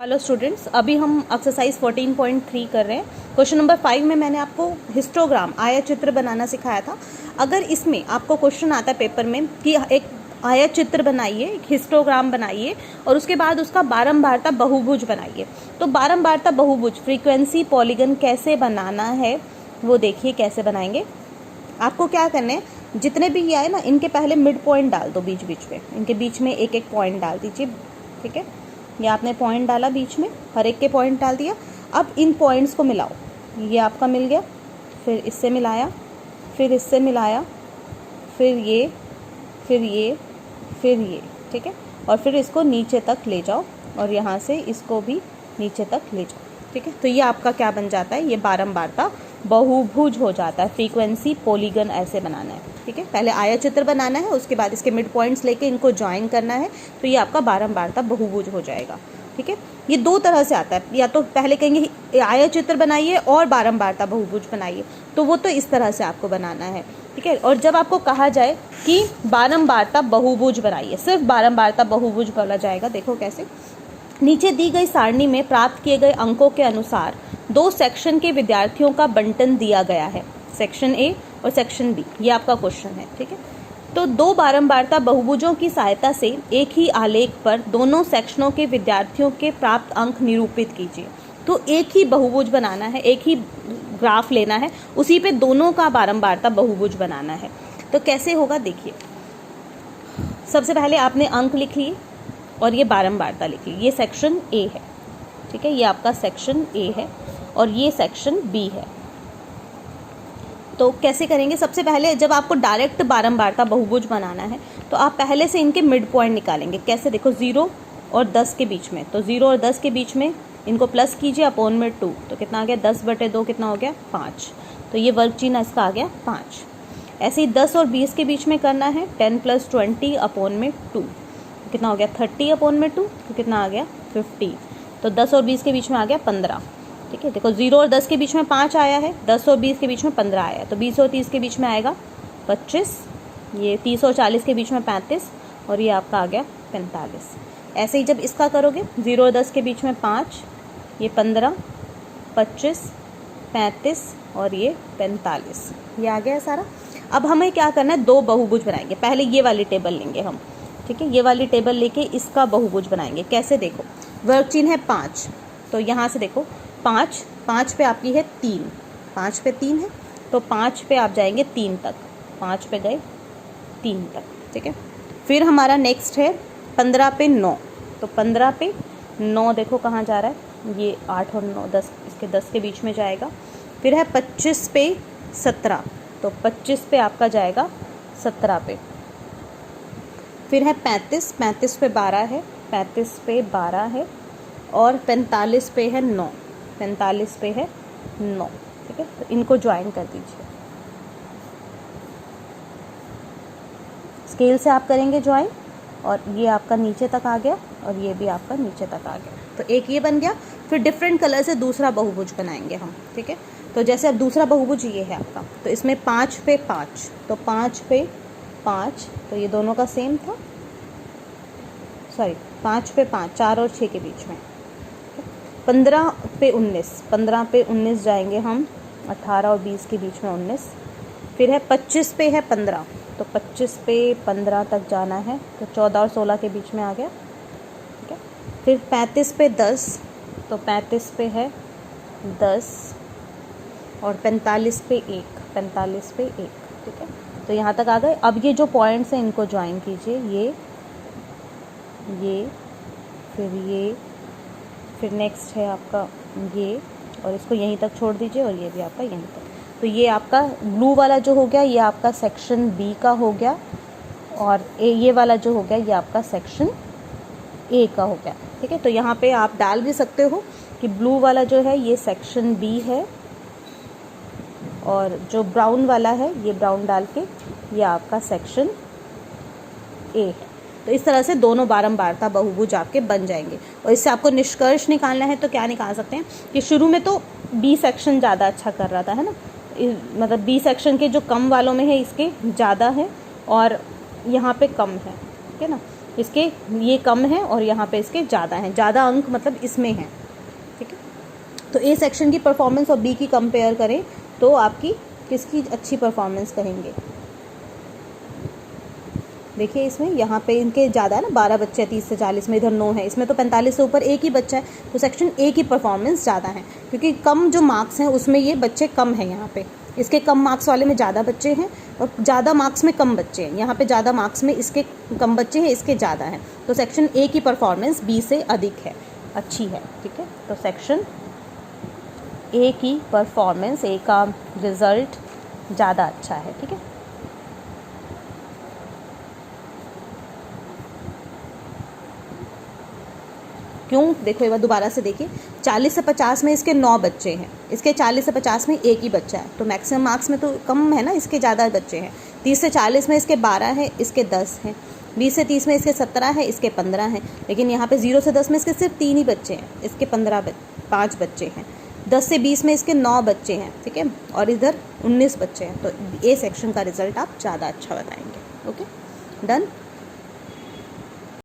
Hello students, अभी हम exercise 14.3 कर रहे हैं। क्वेश्चन नंबर 5 में मैंने आपको हिस्टोग्राम आयत चित्र बनाना सिखाया था। अगर इसमें आपको क्वेश्चन आता है पेपर में कि एक आयत चित्र बनाइए, एक हिस्टोग्राम बनाइए और उसके बाद उसका बारंबारता बहुभुज बनाइए, तो बारंबारता बहुभुज फ्रीक्वेंसी पॉलीगन कैसे बनाना है वो देखिए कैसे बनाएंगे। आपको क्या करना है, जितने भी ये आए ना इनके पहले मिड पॉइंट डाल दो, बीच बीच में इनके बीच में एक एक पॉइंट डाल दीजिए। ठीक है, ये आपने पॉइंट डाला बीच में, हर एक के पॉइंट डाल दिया। अब इन पॉइंट्स को मिलाओ, ये आपका मिल गया, फिर इससे मिलाया, फिर इससे मिलाया, फिर ये, फिर ये, फिर ये। ठीक है, और फिर इसको नीचे तक ले जाओ और यहाँ से इसको भी नीचे तक ले जाओ। ठीक है, तो ये आपका क्या बन जाता है, ये बारंबारता बहुभुज हो जाता है। फ्रीक्वेंसी पॉलीगन ऐसे बनाना है। ठीक है, पहले आयत चित्र बनाना है, उसके बाद इसके मिड पॉइंट्स लेके इनको ज्वाइन करना है, तो ये आपका बारंबारता बहुभुज हो जाएगा। ठीक है, ये दो तरह से आता है, या तो पहले कहेंगे आयत चित्र बनाइए और बारंबारता बहुभुज बनाइए, तो वो तो इस तरह से आपको बनाना है। ठीक है, और जब आपको कहा जाए कि बारंबारता बहुभुज बनाइए, सिर्फ बारंबारता बहुभुज बोला जाएगा। देखो कैसे, नीचे दी गई सारणी में प्राप्त किए गए अंकों के अनुसार दो सेक्शन के विद्यार्थियों का बंटन दिया गया है, सेक्शन ए और सेक्शन बी। ये आपका क्वेश्चन है। ठीक है, तो दो बारंबारता बहुभुजों की सहायता से एक ही आलेख पर दोनों सेक्शनों के विद्यार्थियों के प्राप्त अंक निरूपित कीजिए। तो एक ही बहुभुज बनाना है, एक ही ग्राफ लेना है, उसी पे दोनों का बारंबारता बहुभुज बनाना है। तो कैसे होगा देखिए, सबसे पहले आपने अंक लिख लिए और ये बारंबारता लिख ली। ये सेक्शन ए है, ठीक है, ये आपका सेक्शन ए है और ये सेक्शन बी है। तो कैसे करेंगे, सबसे पहले जब आपको डायरेक्ट बारंबारता बहुभुज बनाना है तो आप पहले से इनके मिड पॉइंट निकालेंगे। कैसे, देखो 0 और 10 के बीच में, तो 0 और 10 के बीच में इनको प्लस कीजिए, अपॉन में 2, तो कितना आ गया 10/2, कितना हो गया 5। तो ये वर्ग चिन्ह इसका आ गया 5। ऐसे ही 10 और 20 के बीच में करना है, 10 + 20 अपॉन में 2, तो कितना हो गया 30 अपॉन में 2, तो कितना आ गया 50। तो 10 और 20 के बीच में आ गया 15। ठीक है, देखो 0 और 10 के बीच में 5 आया है, 10 और 20 के बीच में 15 आया है, तो 20 और 30 के बीच में आएगा 25, ये 30 और 40 के बीच में 35 और ये आपका आ गया 45। ऐसे ही जब इसका करोगे, 0 और 10 के बीच में 5, ये 15, 25, 35 और ये 45, ये आ गया सारा। अब हमें क्या करना है, दो बहुभुज बनाएंगे। पहले ये वाली टेबल लेंगे हम, ठीक है, ये वाली टेबल लेके इसका बहुभुज बनाएंगे। कैसे, देखो वर्ग चिन्ह है 5, तो यहाँ से देखो 5 पे आपकी है 3, 5 पे 3 है, तो 5 पे आप जाएंगे 3 तक, 5 पे गए 3 तक। ठीक है, फिर हमारा नेक्स्ट है 15 पे 9, तो 15 पे 9 देखो कहाँ जा रहा है, ये 8 और 9 10, इसके 10 के बीच में जाएगा। फिर है 25 पे 17, तो 25 पे आपका जाएगा 17 पे। फिर है 35 पे 12 है, 35 पे 12 है, और 45 पे है 9, 45 पे है 9। ठीक है, तो इनको ज्वाइन कर दीजिए, स्केल से आप करेंगे ज्वाइन, और ये आपका नीचे तक आ गया और ये भी आपका नीचे तक आ गया। तो एक ये बन गया। फिर डिफरेंट कलर से दूसरा बहुभुज बनाएंगे हम। ठीक है, तो जैसे अब दूसरा बहुभुज ये है आपका, तो इसमें 5 पे 5, तो 5 पे 5, तो ये दोनों का सेम था, सॉरी 5 पे 5, 4 और 6 के बीच में। 15 पे 19, 15 पे 19 जाएंगे हम, 18 और 20 के बीच में 19। फिर है 25 पे है 15, तो 25 पे 15 तक जाना है, तो 14 और 16 के बीच में आ गया। ठीक है, फिर 35 पे 10, तो 35 पे है 10, और 45 पे 1, 45 पे 1। ठीक है, तो यहाँ तक आ गए। अब ये जो पॉइंट्स हैं इनको ज्वाइन कीजिए, ये, फिर ये, फिर नेक्स्ट है आपका ये, और इसको यहीं तक छोड़ दीजिए, और ये भी आपका यहीं तक। तो ये आपका ब्लू वाला जो हो गया ये आपका सेक्शन बी का हो गया, और ये वाला जो हो गया ये आपका सेक्शन ए का हो गया। ठीक है, तो यहाँ पे आप डाल भी सकते हो कि ब्लू वाला जो है ये सेक्शन बी है, और जो ब्राउन वाला है ये ब्राउन डाल के ये आपका सेक्शन ए है। तो इस तरह से दोनों बारंबारता बहुभुज आपके बन जाएंगे। और इससे आपको निष्कर्ष निकालना है, तो क्या निकाल सकते हैं कि शुरू में तो बी सेक्शन ज़्यादा अच्छा कर रहा था, है ना, मतलब बी सेक्शन के जो कम वालों में है इसके ज़्यादा है और यहाँ पे कम है। ठीक है ना, इसके ये कम है और यहाँ पे इसके ज़्यादा हैं, ज़्यादा अंक मतलब इसमें हैं, ठीक है। तो ए सेक्शन की परफॉर्मेंस और बी की कंपेयर करें तो आपकी किसकी अच्छी परफॉर्मेंस कहेंगे? देखिए इसमें यहाँ पे इनके ज़्यादा है ना, 12 बच्चे हैं 30 से 40 में, इधर 9 है, इसमें तो 45 से ऊपर एक ही बच्चा है, तो सेक्शन ए की परफॉर्मेंस ज़्यादा है, क्योंकि कम जो मार्क्स हैं उसमें ये बच्चे कम हैं। यहाँ पे इसके कम मार्क्स वाले में ज़्यादा बच्चे हैं और ज़्यादा मार्क्स में कम बच्चे हैं। यहाँ पे ज़्यादा मार्क्स में इसके कम बच्चे हैं, इसके ज़्यादा हैं, तो सेक्शन ए की परफॉर्मेंस बी से अधिक है, अच्छी है, ठीक है। तो सेक्शन ए की परफॉर्मेंस, ए का रिज़ल्ट ज़्यादा अच्छा है, ठीक है। क्यों? देखो एक बार दोबारा से देखिए, 40 से 50 में इसके 9 बच्चे हैं, इसके 40 से 50 में एक ही बच्चा है, तो मैक्सिमम मार्क्स में तो कम है ना, इसके ज़्यादा बच्चे हैं। 30 से 40 में इसके 12 है, इसके 10 हैं। 20 से 30 में इसके 17 है, इसके 15 हैं। लेकिन यहाँ पे 0 से 10 में इसके सिर्फ 3 ही बच्चे हैं, इसके 5 बच्चे हैं। 10 से 20 में इसके 9 बच्चे हैं, ठीक है, और इधर 19 बच्चे हैं। तो ए सेक्शन का रिजल्ट आप ज़्यादा अच्छा बताएंगे। Okay, done.